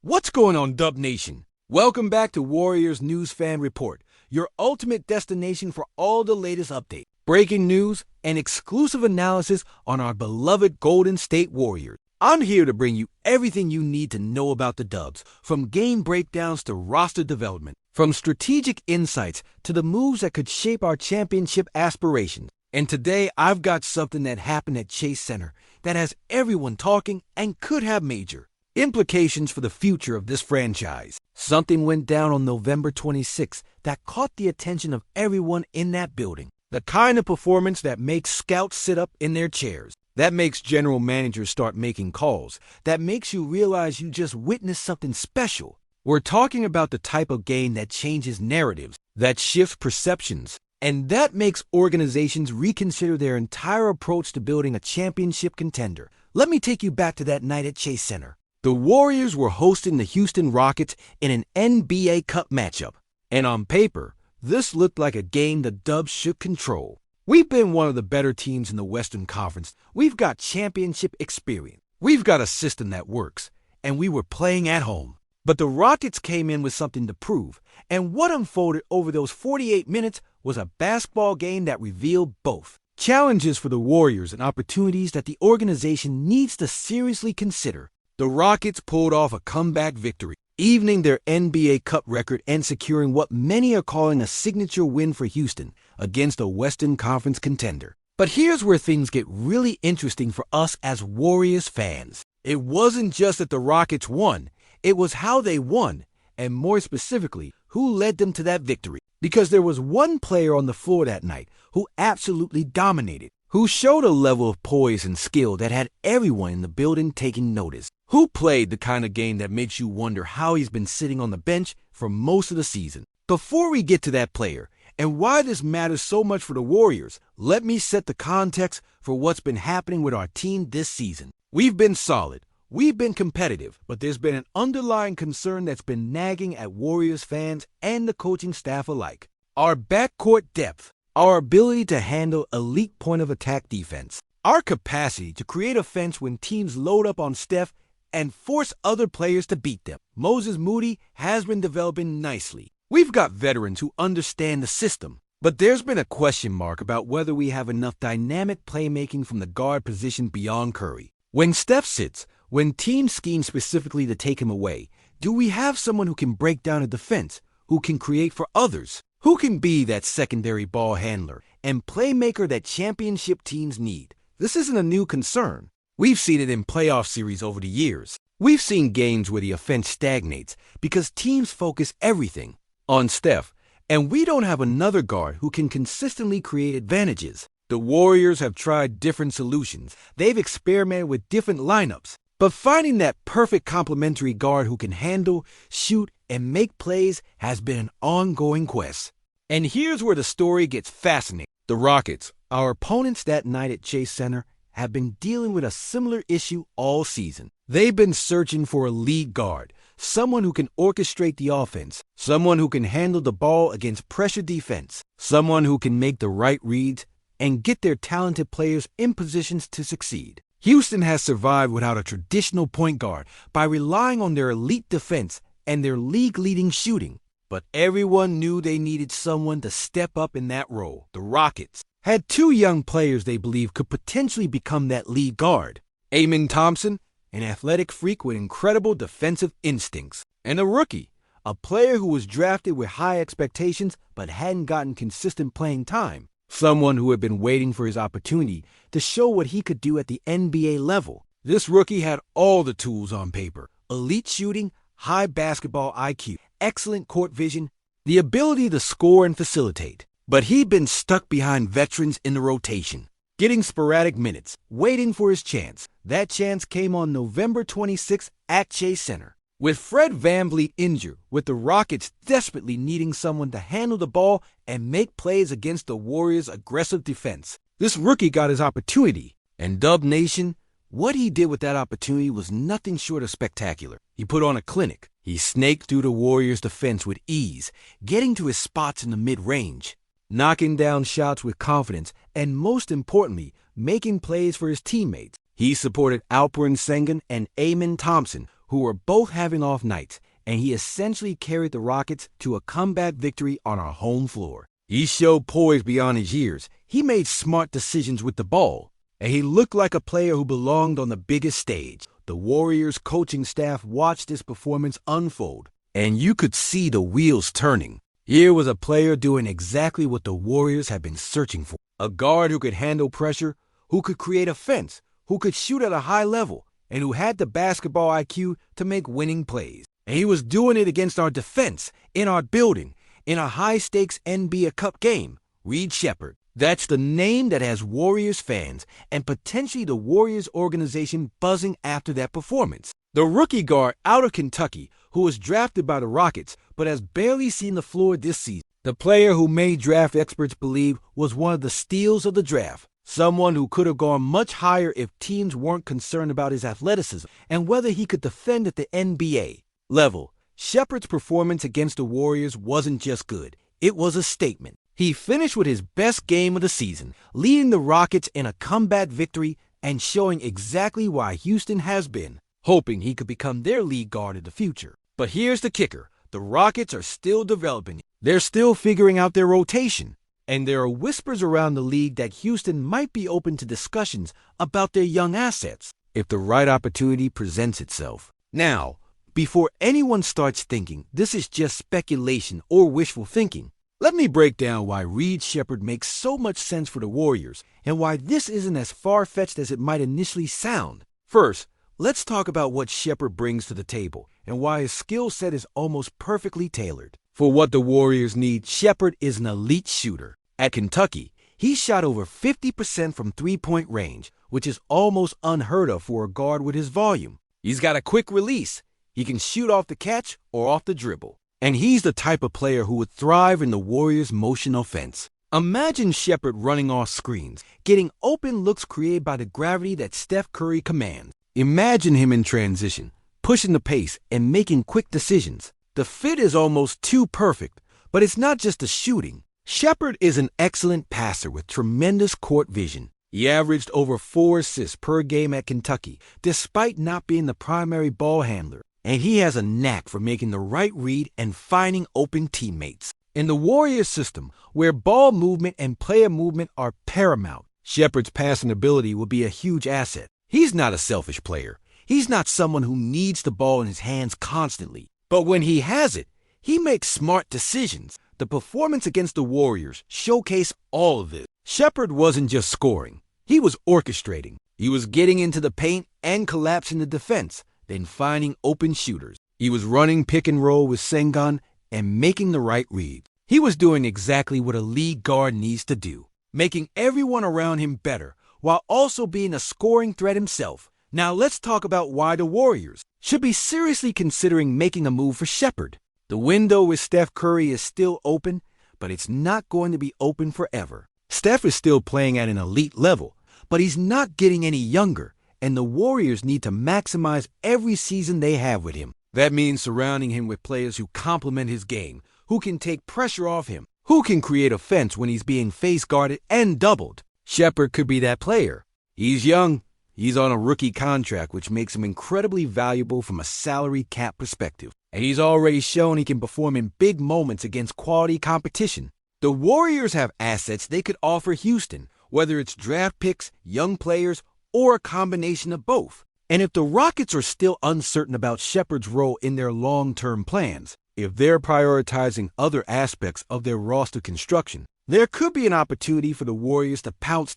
What's going on, Dub Nation? Welcome back to Warriors News Fan Report, your ultimate destination for all the latest updates, breaking news, and exclusive analysis on our beloved Golden State Warriors. I'm here to bring you everything you need to know about the Dubs, from game breakdowns to roster development, from strategic insights to the moves that could shape our championship aspirations. And today, I've got something that happened at Chase Center that has everyone talking and could have major implications for the future of this franchise. Something went down on November 26th that caught the attention of everyone in that building. The kind of performance that makes scouts sit up in their chairs, that makes general managers start making calls, that makes you realize you just witnessed something special. We're talking about the type of game that changes narratives, that shifts perceptions, and that makes organizations reconsider their entire approach to building a championship contender. Let me take you back to that night at Chase Center. The Warriors were hosting the Houston Rockets in an NBA Cup matchup, and on paper, this looked like a game the Dubs should control. We've been one of the better teams in the Western Conference. We've got championship experience. We've got a system that works, and we were playing at home. But the Rockets came in with something to prove, and what unfolded over those 48 minutes was a basketball game that revealed both challenges for the Warriors and opportunities that the organization needs to seriously consider. The Rockets pulled off a comeback victory, evening their NBA Cup record and securing what many are calling a signature win for Houston against a Western Conference contender. But here's where things get really interesting for us as Warriors fans. It wasn't just that the Rockets won, it was how they won, and more specifically, who led them to that victory. Because there was one player on the floor that night who absolutely dominated, who showed a level of poise and skill that had everyone in the building taking notice, who played the kind of game that makes you wonder how he's been sitting on the bench for most of the season. Before we get to that player, and why this matters so much for the Warriors, let me set the context for what's been happening with our team this season. We've been solid, we've been competitive, but there's been an underlying concern that's been nagging at Warriors fans and the coaching staff alike. Our backcourt depth, our ability to handle elite point-of-attack defense, our capacity to create offense when teams load up on Steph and force other players to beat them. Moses Moody has been developing nicely. We've got veterans who understand the system, but there's been a question mark about whether we have enough dynamic playmaking from the guard position beyond Curry. When Steph sits, when teams scheme specifically to take him away, do we have someone who can break down a defense, who can create for others, who can be that secondary ball handler and playmaker that championship teams need? This isn't a new concern. We've seen it in playoff series over the years. We've seen games where the offense stagnates because teams focus everything on Steph, and we don't have another guard who can consistently create advantages. The Warriors have tried different solutions. They've experimented with different lineups, but finding that perfect complementary guard who can handle, shoot, and make plays has been an ongoing quest. And here's where the story gets fascinating. The Rockets, our opponents that night at Chase Center, have been dealing with a similar issue all season. They've been searching for a lead guard, someone who can orchestrate the offense, someone who can handle the ball against pressure defense, someone who can make the right reads and get their talented players in positions to succeed. Houston has survived without a traditional point guard by relying on their elite defense and their league-leading shooting. But everyone knew they needed someone to step up in that role. The Rockets had two young players they believed could potentially become that lead guard. Amen Thompson, an athletic freak with incredible defensive instincts, and a rookie, a player who was drafted with high expectations but hadn't gotten consistent playing time, someone who had been waiting for his opportunity to show what he could do at the NBA level. This rookie had all the tools on paper: elite shooting, high basketball IQ, excellent court vision, the ability to score and facilitate. But he'd been stuck behind veterans in the rotation, getting sporadic minutes, waiting for his chance. That chance came on November 26th at Chase Center. With Fred VanVleet injured, with the Rockets desperately needing someone to handle the ball and make plays against the Warriors' aggressive defense, this rookie got his opportunity. And Dub Nation, what he did with that opportunity was nothing short of spectacular. He put on a clinic. He snaked through the Warriors' defense with ease, getting to his spots in the mid-range, knocking down shots with confidence, and most importantly, making plays for his teammates. He supported Alperen Sengun and Amen Thompson, who were both having off nights, and he essentially carried the Rockets to a comeback victory on our home floor. He showed poise beyond his years. He made smart decisions with the ball, and he looked like a player who belonged on the biggest stage. The Warriors coaching staff watched this performance unfold, and you could see the wheels turning. Here was a player doing exactly what the Warriors had been searching for. A guard who could handle pressure, who could create offense, who could shoot at a high level, and who had the basketball IQ to make winning plays. And he was doing it against our defense, in our building, in a high-stakes NBA Cup game. Reed Sheppard. That's the name that has Warriors fans and potentially the Warriors organization buzzing after that performance. The rookie guard out of Kentucky who was drafted by the Rockets but has barely seen the floor this season. The player who made draft experts believe was one of the steals of the draft. Someone who could have gone much higher if teams weren't concerned about his athleticism and whether he could defend at the NBA level. Sheppard's performance against the Warriors wasn't just good, it was a statement. He finished with his best game of the season, leading the Rockets in a comeback victory and showing exactly why Houston has been hoping he could become their lead guard in the future. But here's the kicker. The Rockets are still developing. They're still figuring out their rotation. And there are whispers around the league that Houston might be open to discussions about their young assets if the right opportunity presents itself. Now, before anyone starts thinking this is just speculation or wishful thinking, let me break down why Reed Sheppard makes so much sense for the Warriors and why this isn't as far-fetched as it might initially sound. First, let's talk about what Sheppard brings to the table and why his skill set is almost perfectly tailored for what the Warriors need. Sheppard is an elite shooter. At Kentucky, he shot over 50% from three-point range, which is almost unheard of for a guard with his volume. He's got a quick release. He can shoot off the catch or off the dribble. And he's the type of player who would thrive in the Warriors' motion offense. Imagine Sheppard running off screens, getting open looks created by the gravity that Steph Curry commands. Imagine him in transition, pushing the pace and making quick decisions. The fit is almost too perfect, but it's not just the shooting. Sheppard is an excellent passer with tremendous court vision. He averaged over 4 assists per game at Kentucky, despite not being the primary ball handler. And he has a knack for making the right read and finding open teammates. In the Warriors system, where ball movement and player movement are paramount, Sheppard's passing ability will be a huge asset. He's not a selfish player. He's not someone who needs the ball in his hands constantly. But when he has it, he makes smart decisions. The performance against the Warriors showcased all of this. Sheppard wasn't just scoring. He was orchestrating. He was getting into the paint and collapsing the defense, then finding open shooters. He was running pick and roll with Sengun and making the right read. He was doing exactly what a lead guard needs to do, making everyone around him better while also being a scoring threat himself. Now let's talk about why the Warriors should be seriously considering making a move for Sheppard. The window with Steph Curry is still open, but it's not going to be open forever. Steph is still playing at an elite level, but he's not getting any younger. And the Warriors need to maximize every season they have with him. That means surrounding him with players who complement his game, who can take pressure off him, who can create offense when he's being face-guarded and doubled. Sheppard could be that player. He's young. He's on a rookie contract, which makes him incredibly valuable from a salary cap perspective. And he's already shown he can perform in big moments against quality competition. The Warriors have assets they could offer Houston, whether it's draft picks, young players, or a combination of both. And if the Rockets are still uncertain about Sheppard's role in their long-term plans, if they're prioritizing other aspects of their roster construction, there could be an opportunity for the Warriors to pounce.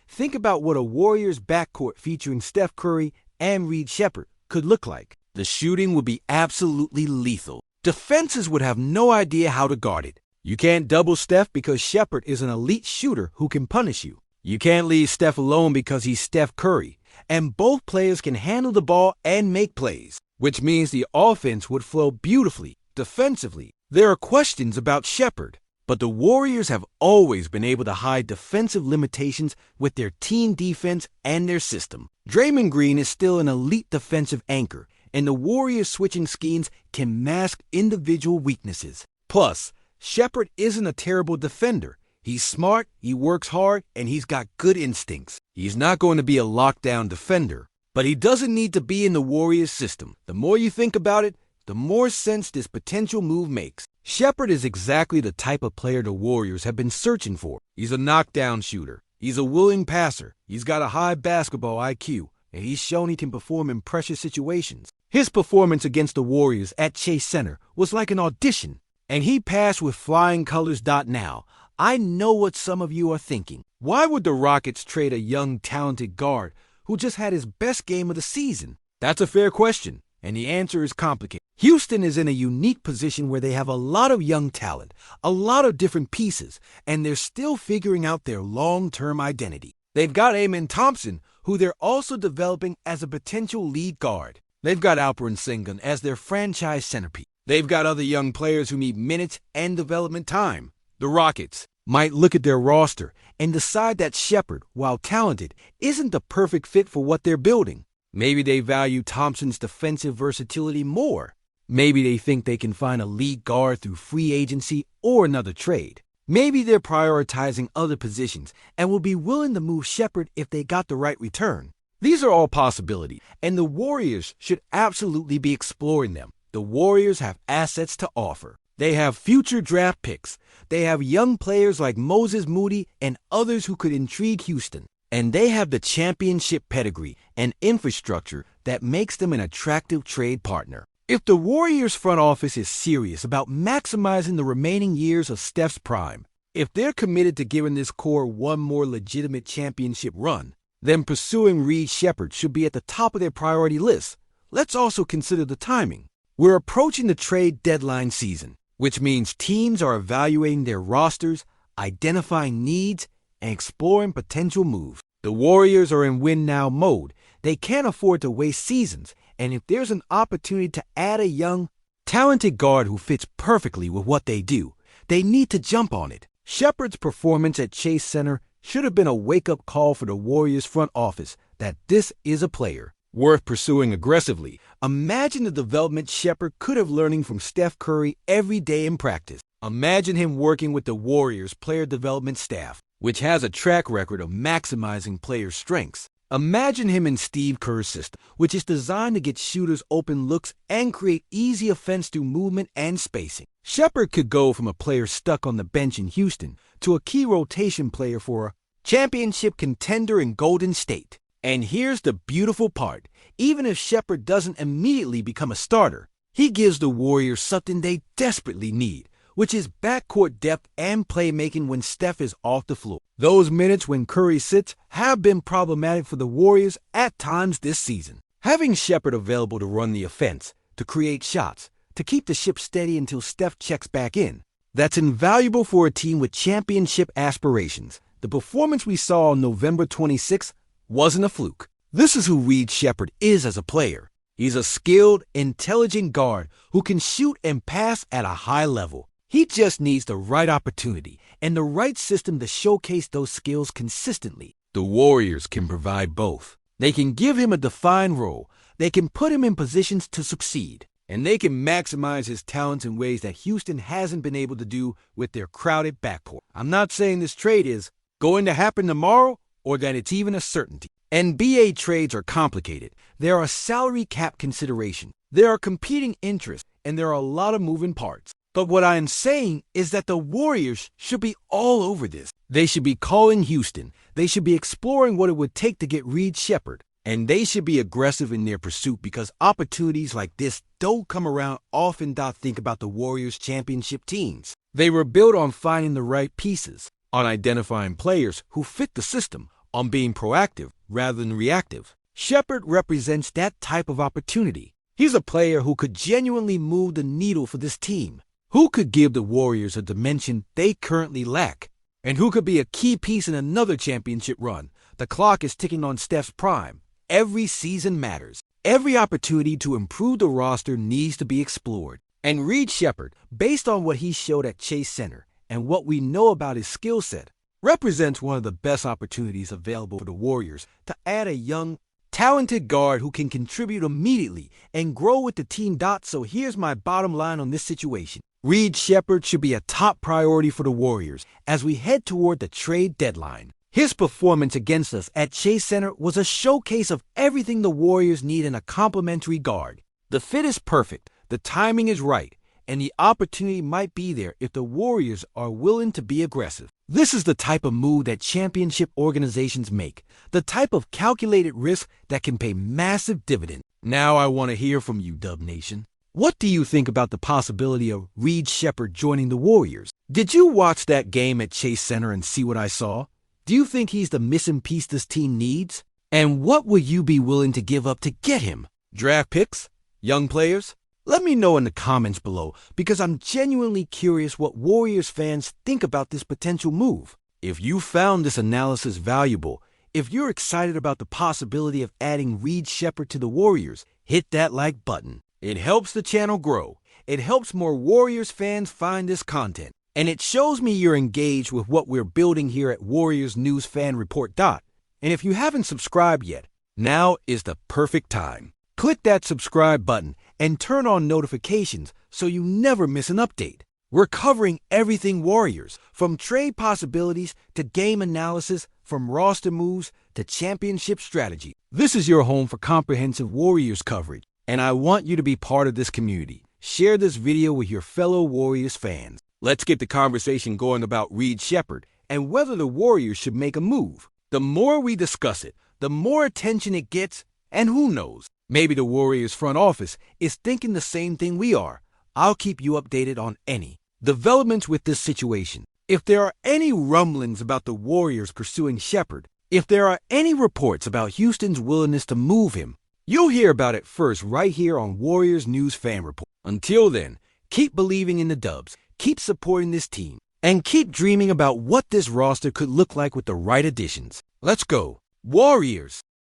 Think about what a Warriors backcourt featuring Steph Curry and Reed Sheppard could look like. The shooting would be absolutely lethal. Defenses would have no idea how to guard it. You can't double Steph because Sheppard is an elite shooter who can punish you. You can't leave Steph alone because he's Steph Curry, and both players can handle the ball and make plays, which means the offense would flow beautifully. Defensively, there are questions about Sheppard, but the Warriors have always been able to hide defensive limitations with their team defense and their system. Draymond Green is still an elite defensive anchor, and the Warriors' switching schemes can mask individual weaknesses. Plus, Sheppard isn't a terrible defender. He's smart, he works hard, and he's got good instincts. He's not going to be a lockdown defender, but he doesn't need to be in the Warriors system. The more you think about it, the more sense this potential move makes. Sheppard is exactly the type of player the Warriors have been searching for. He's a knockdown shooter. He's a willing passer. He's got a high basketball IQ, and he's shown he can perform in pressure situations. His performance against the Warriors at Chase Center was like an audition, and he passed with flying colors. Now, I know what some of you are thinking. Why would the Rockets trade a young, talented guard who just had his best game of the season? That's a fair question, and the answer is complicated. Houston is in a unique position where they have a lot of young talent, a lot of different pieces, and they're still figuring out their long-term identity. They've got Amen Thompson, who they're also developing as a potential lead guard. They've got Alperen Sengun as their franchise centerpiece. They've got other young players who need minutes and development time. The Rockets might look at their roster and decide that Sheppard, while talented, isn't the perfect fit for what they're building. Maybe they value Thompson's defensive versatility more. Maybe they think they can find a lead guard through free agency or another trade. Maybe they're prioritizing other positions and will be willing to move Sheppard if they got the right return. These are all possibilities, and the Warriors should absolutely be exploring them. The Warriors have assets to offer. They have future draft picks. They have young players like Moses Moody and others who could intrigue Houston. And they have the championship pedigree and infrastructure that makes them an attractive trade partner. If the Warriors front office is serious about maximizing the remaining years of Steph's prime, if they're committed to giving this core one more legitimate championship run, then pursuing Reed Sheppard should be at the top of their priority list. Let's also consider the timing. We're approaching the trade deadline season, which means teams are evaluating their rosters, identifying needs, and exploring potential moves. The Warriors are in win-now mode. They can't afford to waste seasons, and if there's an opportunity to add a young, talented guard who fits perfectly with what they do, they need to jump on it. Sheppard's performance at Chase Center should have been a wake-up call for the Warriors front office that this is a player worth pursuing aggressively. Imagine the development Sheppard could have learning from Steph Curry every day in practice. Imagine him working with the Warriors player development staff, which has a track record of maximizing players' strengths. Imagine him in Steve Kerr's system, which is designed to get shooters open looks and create easy offense through movement and spacing. Sheppard could go from a player stuck on the bench in Houston to a key rotation player for a championship contender in Golden State. And here's the beautiful part. Even if Sheppard doesn't immediately become a starter, he gives the Warriors something they desperately need, which is backcourt depth and playmaking when Steph is off the floor. Those minutes when Curry sits have been problematic for the Warriors at times this season. Having Sheppard available to run the offense, to create shots, to keep the ship steady until Steph checks back in, that's invaluable for a team with championship aspirations. The performance we saw on November 26th wasn't a fluke. This is who Reed Sheppard is as a player. He's a skilled, intelligent guard who can shoot and pass at a high level. He just needs the right opportunity and the right system to showcase those skills consistently. The Warriors can provide both. They can give him a defined role, they can put him in positions to succeed, and they can maximize his talents in ways that Houston hasn't been able to do with their crowded backcourt. I'm not saying this trade is going to happen tomorrow or that it's even a certainty. NBA trades are complicated. There are salary cap considerations, there are competing interests, and there are a lot of moving parts. But what I am saying is that the Warriors should be all over this. They should be calling Houston. They should be exploring what it would take to get Reed Sheppard. And they should be aggressive in their pursuit because opportunities like this don't come around often. Think about the Warriors' championship teams. They were built on finding the right pieces, on identifying players who fit the system, on being proactive rather than reactive. Sheppard represents that type of opportunity. He's a player who could genuinely move the needle for this team, who could give the Warriors a dimension they currently lack, and who could be a key piece in another championship run. The clock is ticking on Steph's prime. Every season matters. Every opportunity to improve the roster needs to be explored. And Reed Sheppard, based on what he showed at Chase Center and what we know about his skill set, represents one of the best opportunities available for the Warriors to add a young, talented guard who can contribute immediately and grow with the team. So here's my bottom line on this situation. Reed Sheppard should be a top priority for the Warriors as we head toward the trade deadline. His performance against us at Chase Center was a showcase of everything the Warriors need in a complementary guard. The fit is perfect, the timing is right, and the opportunity might be there if the Warriors are willing to be aggressive. This is the type of move that championship organizations make, the type of calculated risk that can pay massive dividends. Now I want to hear from you, Dub Nation. What do you think about the possibility of Reed Sheppard joining the Warriors? Did you watch that game at Chase Center and see what I saw? Do you think he's the missing piece this team needs? And what will you be willing to give up to get him? Draft picks? Young players? Let me know in the comments below because I'm genuinely curious what Warriors fans think about this potential move. If you found this analysis valuable, if you're excited about the possibility of adding Reed Sheppard to the Warriors, hit that like button. It helps the channel grow. It helps more Warriors fans find this content. And it shows me you're engaged with what we're building here at Warriors News Fan Report. And if you haven't subscribed yet, now is the perfect time. Click that subscribe button and turn on notifications so you never miss an update. We're covering everything Warriors, from trade possibilities to game analysis, from roster moves to championship strategy. This is your home for comprehensive Warriors coverage, and I want you to be part of this community. Share this video with your fellow Warriors fans. Let's get the conversation going about Reed Sheppard and whether the Warriors should make a move. The more we discuss it, the more attention it gets, and who knows, maybe the Warriors front office is thinking the same thing we are. I'll keep you updated on any developments with this situation. If there are any rumblings about the Warriors pursuing Sheppard, if there are any reports about Houston's willingness to move him, you'll hear about it first right here on Warriors News Fan Report. Until then, keep believing in the Dubs, keep supporting this team, and keep dreaming about what this roster could look like with the right additions. Let's go, Warriors!